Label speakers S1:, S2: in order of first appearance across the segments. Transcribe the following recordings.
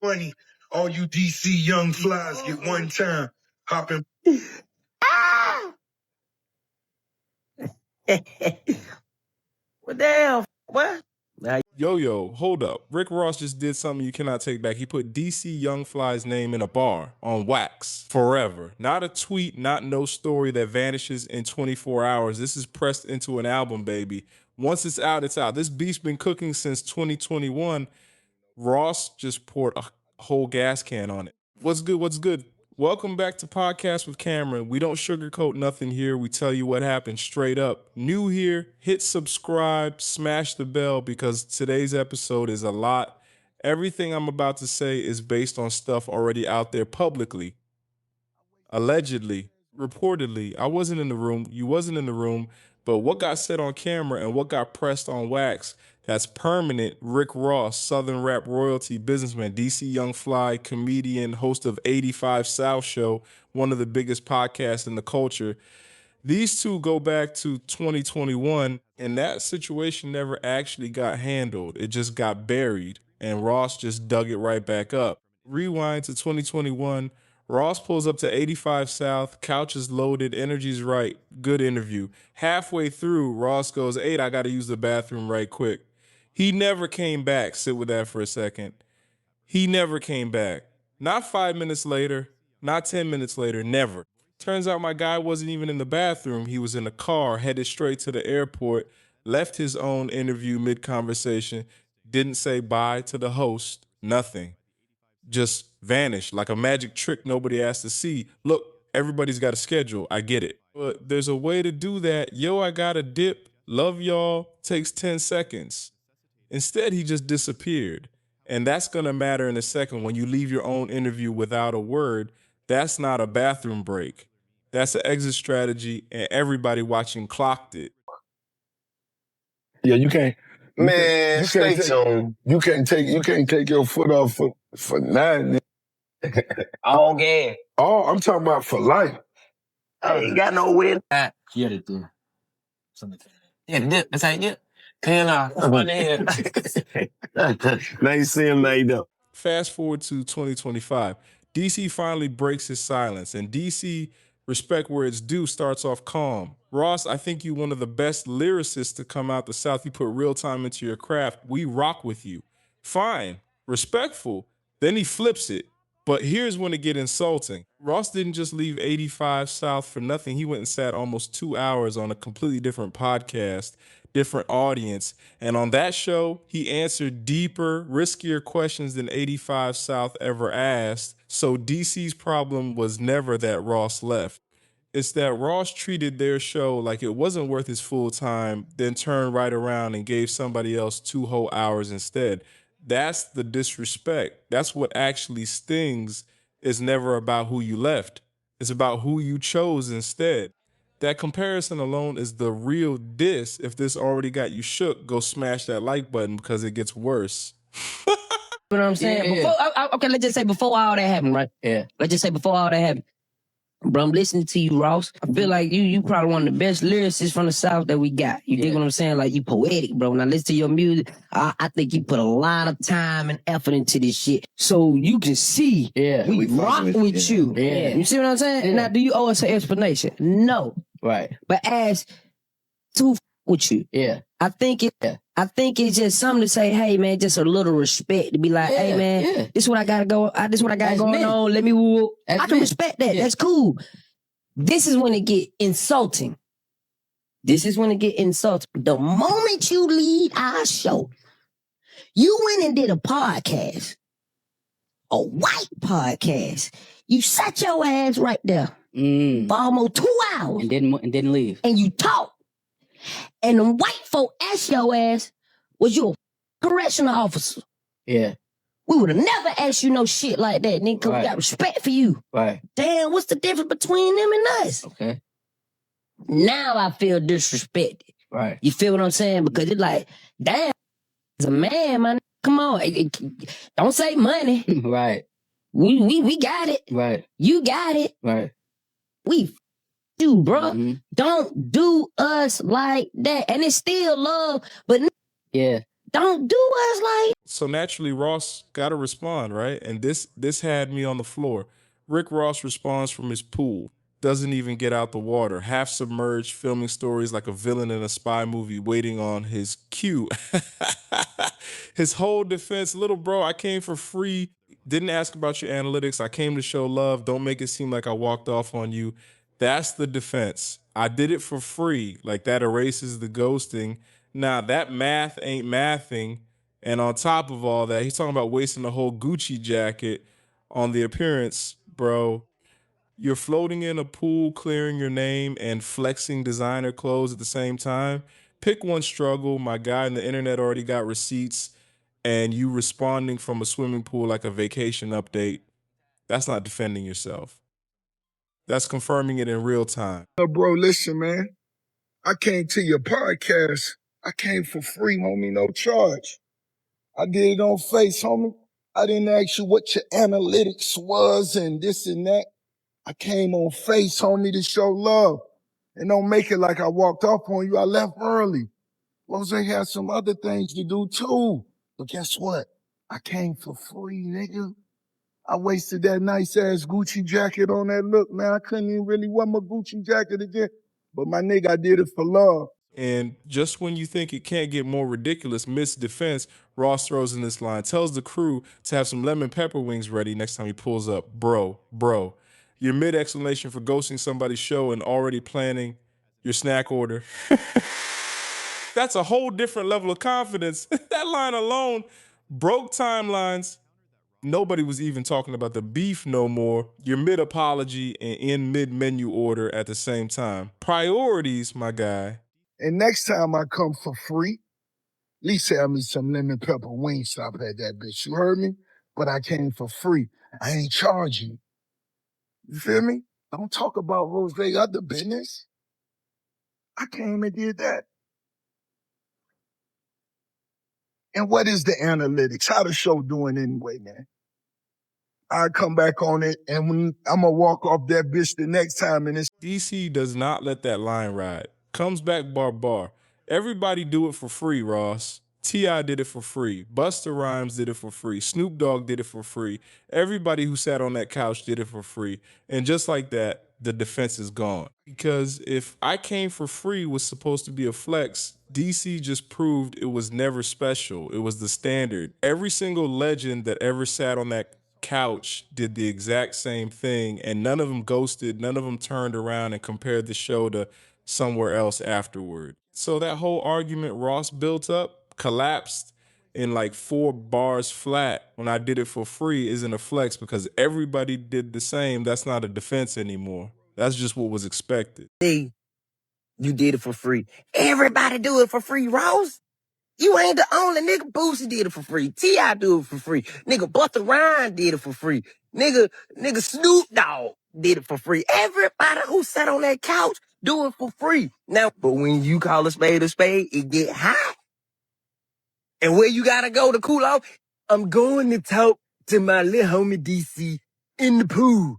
S1: Money, all you DC young flies get one time. Hopping.
S2: What the hell? What?
S3: Yo, hold up. Rick Ross just did something you cannot take back. He put DC Young Fly's name in a bar on wax forever. Not a tweet, not no story that vanishes in 24 hours. This is pressed into an album, baby. Once it's out, it's out. This beef's been cooking since 2021. Ross just poured a whole gas can on it. What's good? What's good? Welcome back to Podcast with Cameron. We don't sugarcoat nothing here. We tell you what happened straight up. New here, hit subscribe, smash the bell because today's episode is a lot. Everything I'm about to say is based on stuff already out there publicly. Allegedly, reportedly. I wasn't in the room. You wasn't in the room. But what got said on camera and what got pressed on wax, that's permanent. Rick Ross, Southern rap royalty, businessman, DC Young Fly, comedian, host of 85 South Show, one of the biggest podcasts in the culture. These two go back to 2021, and that situation never actually got handled. It just got buried, and Ross just dug it right back up. Rewind to 2021. Ross pulls up to 85 South, couch is loaded, energy's right, good interview. Halfway through, Ross goes, "Hey, I gotta use the bathroom right quick." He never came back. Sit with that for a second. He never came back. Not 5 minutes later, not 10 minutes later, never. Turns out my guy wasn't even in the bathroom. He was in a car, headed straight to the airport, left his own interview mid-conversation, didn't say bye to the host, nothing. Just vanished like a magic trick nobody asked to see. Look, everybody's got a schedule. I get it. But there's a way to do that. Yo, I got a dip. Love y'all. Takes 10 seconds. Instead, he just disappeared. And that's going to matter in a second. When you leave your own interview without a word, that's not a bathroom break. That's an exit strategy, and everybody watching clocked it.
S4: Yeah, you can't.
S1: Man, stay tuned.
S4: You can't take your foot off for nothing.
S2: All gas.
S4: Oh, I'm talking about for life.
S2: I ain't got no win. Yeah, they do. Yeah, that's how you do it.
S4: Now you see him laid up.
S3: Fast forward to 2025. DC finally breaks his silence, and DC, respect where it's due, starts off calm. Ross, I think you one of the best lyricists to come out the South. You put real time into your craft. We rock with you. Fine. Respectful. Then he flips it. But here's when it get insulting. Ross didn't just leave 85 South for nothing. He went and sat almost 2 hours on a completely different podcast, different audience. And on that show, he answered deeper, riskier questions than 85 South ever asked. So DC's problem was never that Ross left. It's that Ross treated their show like it wasn't worth his full time, then turned right around and gave somebody else 2 whole hours instead. That's the disrespect. That's what actually stings. It's never about who you left. It's about who you chose instead. That comparison alone is the real diss. If this already got you shook, go smash that like button because it gets worse.
S2: You know what I'm saying?
S5: Yeah.
S2: Before, okay, let's just say before all that happened, right?
S5: Yeah.
S2: Let's just say before all that happened. Bro, I'm listening to you, Ross. I feel like you probably one of the best lyricists from the South that we got. You dig what I'm saying? Like, you poetic, bro. When I listen to your music, I think you put a lot of time and effort into this shit. So you can see we rock with you.
S5: Yeah.
S2: You see what I'm saying?
S5: Yeah.
S2: Now, do you owe us an explanation? No.
S5: Right.
S2: But as to with you.
S5: Yeah.
S2: I think it's just something to say, hey man, just a little respect to be like, hey man, this is what I gotta go. This is what I got going on. Let me whoop. I can respect that. That's cool. This is when it get insulting. The moment you leave our show, you went and did a podcast, a white podcast. You sat your ass right there for almost 2 hours.
S5: And didn't leave.
S2: And you talk. And the white folk asked your ass, was you a correctional officer?
S5: Yeah.
S2: We would have never asked you no shit like that, nigga, because we got respect for you.
S5: Right.
S2: Damn, what's the difference between them and us?
S5: Okay.
S2: Now I feel disrespected.
S5: Right.
S2: You feel what I'm saying? Because it's like, damn, as a man, man, come on. Don't say money.
S5: Right.
S2: We got it.
S5: Right.
S2: You got it.
S5: Right.
S2: We you, bro.
S5: Mhm.
S2: Don't do us like that. And it's still love, but
S5: Yeah.
S2: Don't do us like.
S3: So naturally, Ross got to respond, right? And this had me on the floor. Rick Ross responds from his pool, doesn't even get out the water, half submerged, filming stories like a villain in a spy movie, waiting on his cue. His whole defense, little bro, I came for free. Didn't ask about your analytics. I came to show love. Don't make it seem like I walked off on you. That's the defense. I did it for free. Like that erases the ghosting. Now that math ain't mathing. And on top of all that, he's talking about wasting the whole Gucci jacket on the appearance, bro. You're floating in a pool, clearing your name, and flexing designer clothes at the same time. Pick one struggle. My guy on the internet already got receipts, and you responding from a swimming pool like a vacation update. That's not defending yourself. That's confirming it in real time.
S4: Bro, listen, man. I came to your podcast. I came for free, homie, no charge. I did it on Face, homie. I didn't ask you what your analytics was and this and that. I came on Face, homie, to show love. And don't make it like I walked off on you. I left early. Rose had some other things to do too. But guess what? I came for free, nigga. I wasted that nice ass Gucci jacket on that look, man. I couldn't even really wear my Gucci jacket again. But my nigga, I did it for love.
S3: And just when you think it can't get more ridiculous, mid-defense, Ross throws in this line, tells the crew to have some lemon pepper wings ready next time he pulls up. Bro, your mid-explanation for ghosting somebody's show and already planning your snack order. That's a whole different level of confidence. That line alone broke timelines. Nobody was even talking about the beef no more. You're mid-apology and in mid-menu order at the same time. Priorities, my guy.
S4: And next time I come for free, at least have me some lemon pepper wing stop at that bitch. You heard me? But I came for free. I ain't charging. You feel me? Don't talk about Rose other business. I came and did that. And what is the analytics? How the show doing anyway, man? I come back on it and when I'm gonna walk off that bitch the next time and it's
S3: DC does not let that line ride. Comes back bar. Everybody do it for free, Ross. T.I. did it for free. Busta Rhymes did it for free. Snoop Dogg did it for free. Everybody who sat on that couch did it for free. And just like that, the defense is gone. Because if I came for free was supposed to be a flex, DC just proved it was never special. It was the standard. Every single legend that ever sat on that couch did the exact same thing, and none of them ghosted, none of them turned around and compared the show to somewhere else afterward. So that whole argument Ross built up collapsed in like 4 bars flat when I did it for free isn't a flex because everybody did the same. That's not a defense anymore. That's just what was expected.
S2: Hey, you did it for free. Everybody do it for free, Ross. You ain't the only nigga. Boosie did it for free. T.I. do it for free. Nigga Busta Rhymes did it for free. Nigga Snoop Dogg did it for free. Everybody who sat on that couch do it for free. Now, but when you call a spade, it get hot. And where you gotta go to cool off? I'm going to talk to my little homie DC in the pool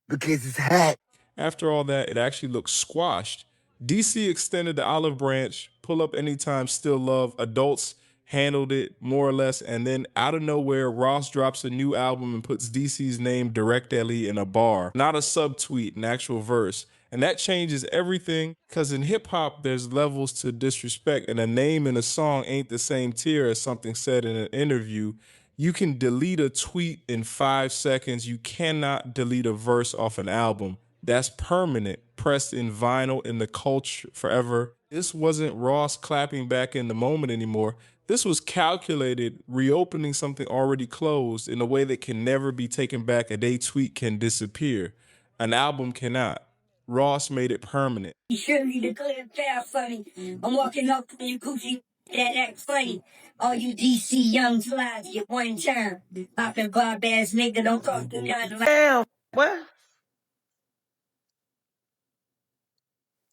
S2: because it's hot.
S3: After all that, it actually looked squashed. DC extended the olive branch, pull up anytime, still love. Adults handled it more or less. And then out of nowhere, Ross drops a new album and puts DC's name directly in a bar, not a subtweet, an actual verse. And that changes everything because in hip hop, there's levels to disrespect, and a name in a song ain't the same tier as something said in an interview. You can delete a tweet in 5 seconds. You cannot delete a verse off an album. That's permanent, pressed in vinyl in the culture forever. This wasn't Ross clapping back in the moment anymore. This was calculated, reopening something already closed in a way that can never be taken back. A day tweet can disappear. An album cannot. Ross made it permanent.
S5: Surely the good fair funny. I'm walking up to you, Gucci. That act funny. All you DC young flies get one turn. Poppin' barb ass nigga, don't talk to me.
S2: Damn, what?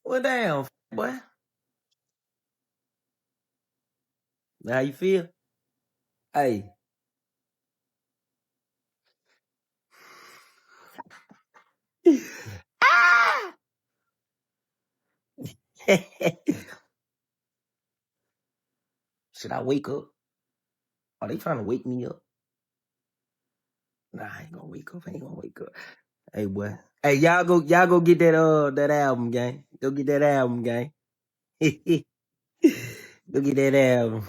S2: Well, damn, what? How you feel? Hey. Ah! Should I wake up? Are they trying to wake me up? Nah, I ain't gonna wake up. I ain't gonna wake up. Hey, boy. Hey, y'all go get that album, gang. Go get that album, gang. Go get that album.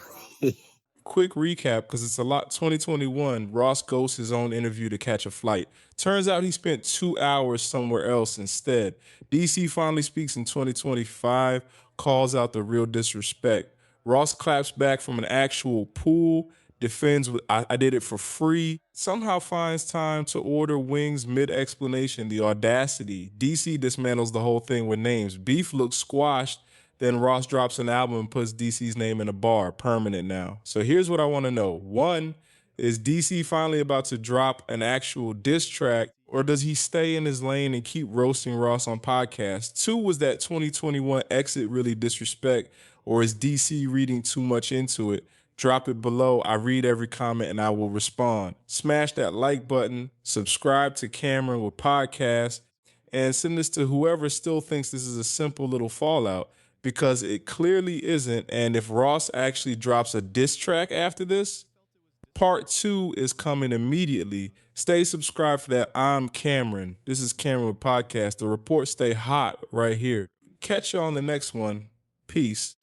S3: Quick recap, because it's a lot. 2021, Ross ghosts his own interview to catch a flight. Turns out he spent 2 hours somewhere else instead. DC finally speaks in 2025, calls out the real disrespect. Ross claps back from an actual pool, defends with, I did it for free, somehow finds time to order wings mid-explanation. The audacity. DC dismantles the whole thing with names. Beef looks squashed. Then Ross drops an album and puts DC's name in a bar, permanent now. So here's what I want to know. One, is DC finally about to drop an actual diss track, or does he stay in his lane and keep roasting Ross on podcasts? Two, was that 2021 exit really disrespect, or is DC reading too much into it? Drop it below. I read every comment and I will respond. Smash that like button, subscribe to Cameron with Podcasts, and send this to whoever still thinks this is a simple little fallout, because it clearly isn't. And if Ross actually drops a diss track after this, part 2 is coming immediately. Stay subscribed for that. I'm Cameron. This is Cameron with Podcast. The reports stay hot right here. Catch you on the next one. Peace.